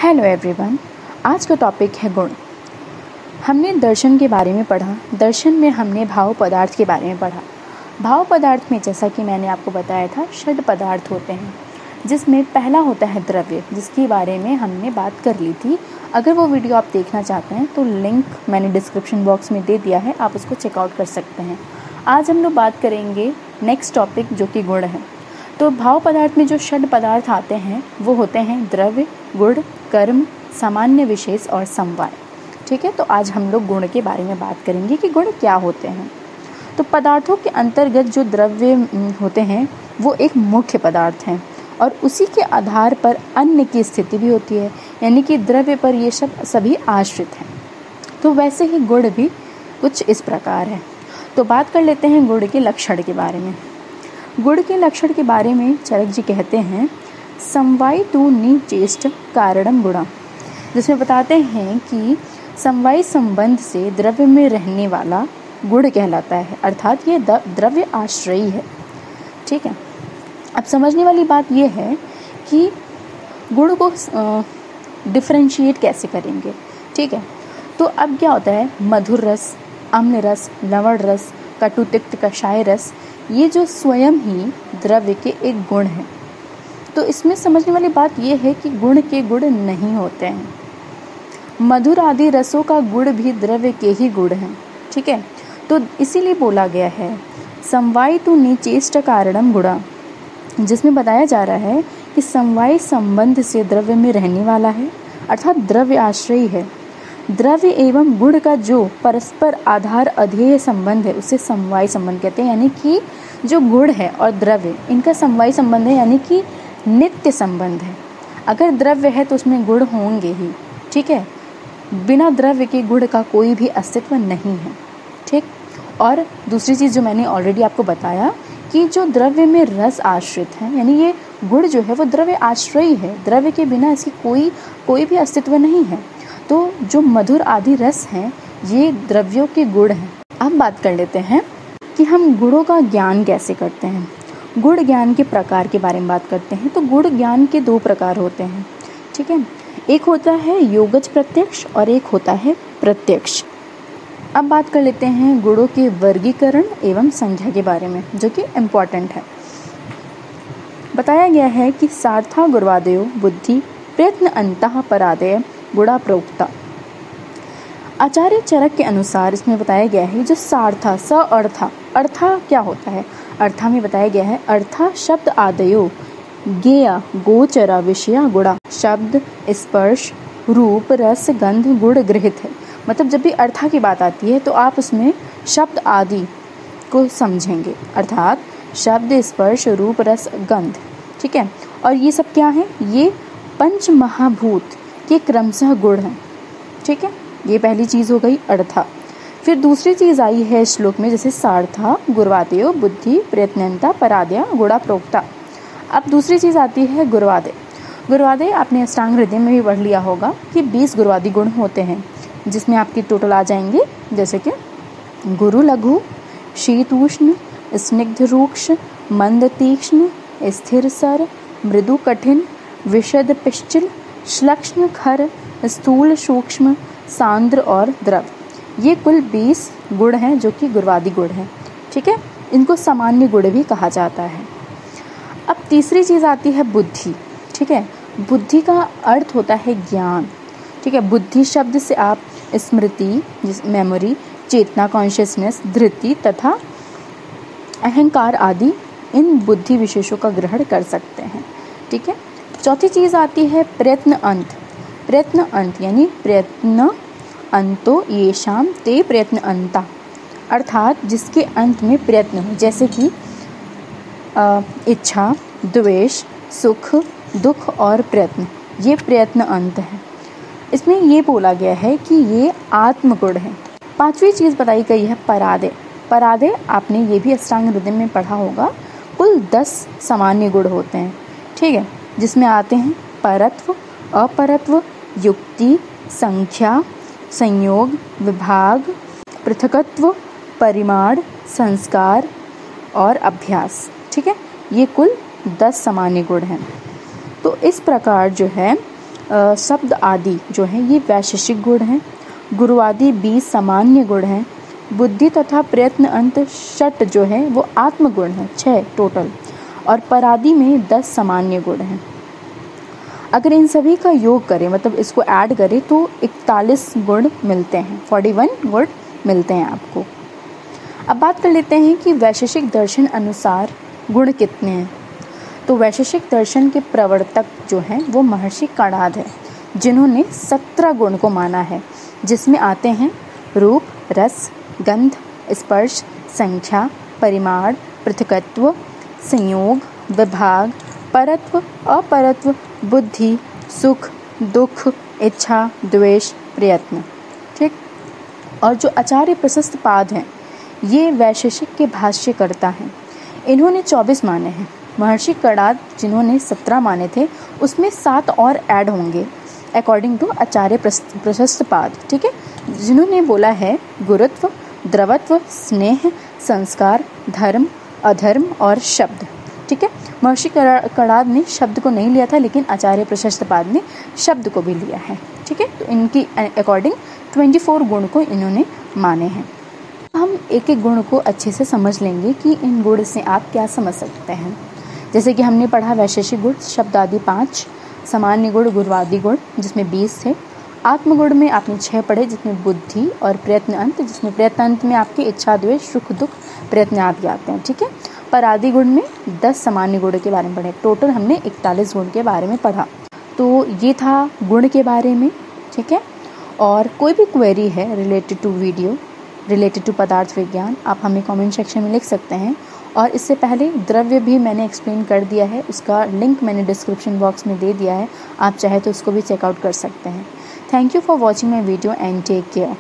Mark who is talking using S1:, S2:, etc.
S1: Hello everyone. आज का topic है गुण। हमने दर्शन के बारे में पढ़ा। दर्शन में हमने भाव पदार्थ के बारे में पढ़ा। भाव पदार्थ में जैसा कि मैंने आपको बताया था, षड पदार्थ होते हैं, जिसमें पहला होता है द्रव्य, जिसके बारे में हमने बात कर ली थी। अगर वो वीडियो आप देखना चाहते हैं तो लिंक मैंने डिस्क्रिप्शन बॉक्स में दे दिया है, आप उसको चेकआउट कर सकते हैं। आज हम लोग बात करेंगे नेक्स्ट टॉपिक, जो कि गुण है। तो भाव पदार्थ में जो षड पदार्थ आते हैं वो होते हैं द्रव्य, गुण, कर्म, सामान्य, विशेष और समवाय। ठीक है, तो आज हम लोग गुण के बारे में बात करेंगे कि गुण क्या होते हैं। तो पदार्थों के अंतर्गत जो द्रव्य होते हैं वो एक मुख्य पदार्थ हैं और उसी के आधार पर अन्य की स्थिति भी होती है, यानी कि द्रव्य पर ये सब सभी आश्रित हैं। तो वैसे ही गुण भी कुछ इस प्रकार है। तो बात कर लेते हैं गुण के लक्षण के बारे में। गुण के लक्षण के बारे में चरक जी कहते हैं, समवायी तु निचेष्ट कारणम गुणा, जिसमें बताते हैं कि समवायी संबंध से द्रव्य में रहने वाला गुण कहलाता है, अर्थात ये द्रव्य आश्रयी है। ठीक है, अब समझने वाली बात ये है कि गुण को डिफरेंशिएट कैसे करेंगे। ठीक है, तो अब क्या होता है, मधुर रस, अम्ल रस, लवण रस, कटु तिक्त कषाय रस, ये जो स्वयं ही द्रव्य के एक गुण हैं। तो इसमें समझने वाली बात यह है कि गुण के गुण नहीं होते हैं। मधुर आदि रसों का गुण भी द्रव्य के ही गुण हैं। ठीक है, तो इसीलिए बोला गया है समवायी तु निचेष्ट कारणम गुणा, जिसमें बताया जा रहा है कि समवायी संबंध से द्रव्य में रहने वाला है, अर्थात द्रव्य आश्रयी है। द्रव्य एवं गुण का जो परस्पर आधार अधेय संबंध है उसे समवायी संबंध कहते हैं, यानी कि जो गुण है और द्रव्य इनका समवायी संबंध है, यानी कि नित्य संबंध है। अगर द्रव्य है तो उसमें गुण होंगे ही। ठीक है, बिना द्रव्य के गुण का कोई भी अस्तित्व नहीं है। ठीक, और दूसरी चीज़ जो मैंने ऑलरेडी आपको बताया कि जो द्रव्य में रस आश्रित है, यानी ये गुण जो है वो द्रव्य आश्रयी है, द्रव्य के बिना इसकी कोई भी अस्तित्व नहीं है। तो जो मधुर आदि रस हैं ये द्रव्यों के गुण हैं। अब बात कर लेते हैं कि हम गुणों का ज्ञान कैसे करते हैं। गुण ज्ञान के प्रकार के बारे में बात करते हैं। तो गुण ज्ञान के दो प्रकार होते हैं। ठीक है, एक होता है योगज प्रत्यक्ष और एक होता है प्रत्यक्ष। अब बात कर लेते हैं गुणों के वर्गीकरण एवं संख्या के बारे में, जो कि इम्पॉर्टेंट है। बताया गया है कि सार्था गुर्वादयो बुद्धि प्रयत्न अंतः परादय गुणा प्रोक्ता। आचार्य चरक के अनुसार इसमें बताया गया है जो सार्था स अर्था, अर्था क्या होता है, अर्था में बताया गया है अर्था शब्द आदयो ज्ञेय गोचरा विषया गुणा, शब्द स्पर्श रूप रस गंध गुण गृहित है। मतलब जब भी अर्था की बात आती है तो आप उसमें शब्द आदि को समझेंगे, अर्थात शब्द स्पर्श रूप रस गंध। ठीक है, और ये सब क्या है, ये पंच महाभूत के क्रमशः गुण हैं। ठीक है, ये पहली चीज़ हो गई अर्था। फिर दूसरी चीज़ आई है श्लोक में, जैसे सार्था गुर्वादयो बुद्धि प्रयत्नता परादया गुणा प्रोक्ता। अब दूसरी चीज़ आती है गुर्वादय। गुर्वादय आपने अष्टांग हृदय में भी पढ़ लिया होगा कि 20 गुर्वादि गुण होते हैं, जिसमें आपके टोटल आ जाएंगे जैसे कि गुरु लघु, शीत उष्ण, स्निग्ध रूक्ष, मंद तीक्ष्ण, स्थिर सर, मृदु कठिन, विशद पिश्चिल, श्लक्ष्ण खर, स्थूल सूक्ष्म, सांद्र और द्रव। ये कुल 20 गुण हैं जो कि गुर्वादि गुण हैं। ठीक है, इनको सामान्य गुण भी कहा जाता है। अब तीसरी चीज़ आती है बुद्धि। ठीक है, बुद्धि का अर्थ होता है ज्ञान। ठीक है, बुद्धि शब्द से आप स्मृति, मेमोरी, चेतना, कॉन्शियसनेस, धृति तथा अहंकार आदि इन बुद्धि विशेषों का ग्रहण कर सकते हैं। ठीक है, चौथी चीज़ आती है प्रयत्न अंत। प्रयत्न अंत यानी प्रयत्न अंतो येषाम ते प्रयत्न अंता, अर्थात जिसके अंत में प्रयत्न हो, जैसे कि इच्छा, द्वेष, सुख, दुख और प्रयत्न, ये प्रयत्न अंत है। इसमें ये बोला गया है कि ये आत्मगुण है। पांचवी चीज़ बताई गई है परादय। परादय आपने ये भी अष्टांग हृदय में पढ़ा होगा। कुल 10 सामान्य गुण होते हैं। ठीक है, जिसमें आते हैं परत्व, अपरत्व, युक्ति, संख्या, संयोग, विभाग, पृथकत्व, परिमाण, संस्कार और अभ्यास। ठीक है, ये कुल 10 सामान्य गुण हैं। तो इस प्रकार जो है शब्द आदि जो हैं ये वैशेषिक गुण हैं। गुरुवादी 20 सामान्य गुण हैं। बुद्धि तथा प्रयत्न अंत षट जो है वो आत्मगुण है, 6 टोटल। और परादि में 10 सामान्य गुण हैं। अगर इन सभी का योग करें, मतलब इसको ऐड करें, तो 41 गुण मिलते हैं, 41 गुण मिलते हैं आपको। अब बात कर लेते हैं कि वैशेषिक दर्शन अनुसार गुण कितने हैं। तो वैशेषिक दर्शन के प्रवर्तक जो हैं वो महर्षि कणाद है, जिन्होंने 17 गुण को माना है, जिसमें आते हैं रूप, रस, गंध, स्पर्श, संख्या, परिमाण, पृथकत्व, संयोग, विभाग, परत्व, अपरत्व, बुद्धि, सुख, दुख, इच्छा, द्वेष, प्रयत्न। ठीक। और जो आचार्य प्रशस्त पाद हैं ये वैशेषिक के भाष्यकर्ता हैं। इन्होंने 24 माने हैं। महर्षि कणाद जिन्होंने 17 माने थे, उसमें 7 और ऐड होंगे अकॉर्डिंग टू आचार्य प्रशस्त पाद। ठीक है, जिन्होंने बोला है गुरुत्व, द्रवत्व, स्नेह, संस्कार, धर्म, अधर्म और शब्द। ठीक है, महर्षि कणाद ने शब्द को नहीं लिया था, लेकिन आचार्य प्रशस्त पाद ने शब्द को भी लिया है। ठीक है, तो इनकी अकॉर्डिंग 24 गुण को इन्होंने माने हैं। हम एक एक गुण को अच्छे से समझ लेंगे कि इन गुण से आप क्या समझ सकते हैं। जैसे कि हमने पढ़ा वैशेषिक गुण शब्द आदि 5, सामान्य गुण गुरुवादी गुण जिसमें 20 थे, आत्मगुण में आपने 6 पढ़े जिसमें बुद्धि और प्रयत्न अंत, जिसमें प्रयत्न अंत में आपकी इच्छा, द्वेष, सुख, दुख, प्रयत्न आदि आते हैं। ठीक है, परादि गुण में 10 सामान्य गुण के बारे में पढ़े। टोटल हमने 41 गुण के बारे में पढ़ा। तो ये था गुण के बारे में। ठीक है, और कोई भी क्वेरी है related to video, related to पदार्थ विज्ञान, आप हमें कमेंट सेक्शन में लिख सकते हैं। और इससे पहले द्रव्य भी मैंने एक्सप्लेन कर दिया है, उसका लिंक मैंने डिस्क्रिप्शन बॉक्स में दे दिया है, आप चाहे तो उसको भी चेकआउट कर सकते हैं। Thank you for watching my video and take care.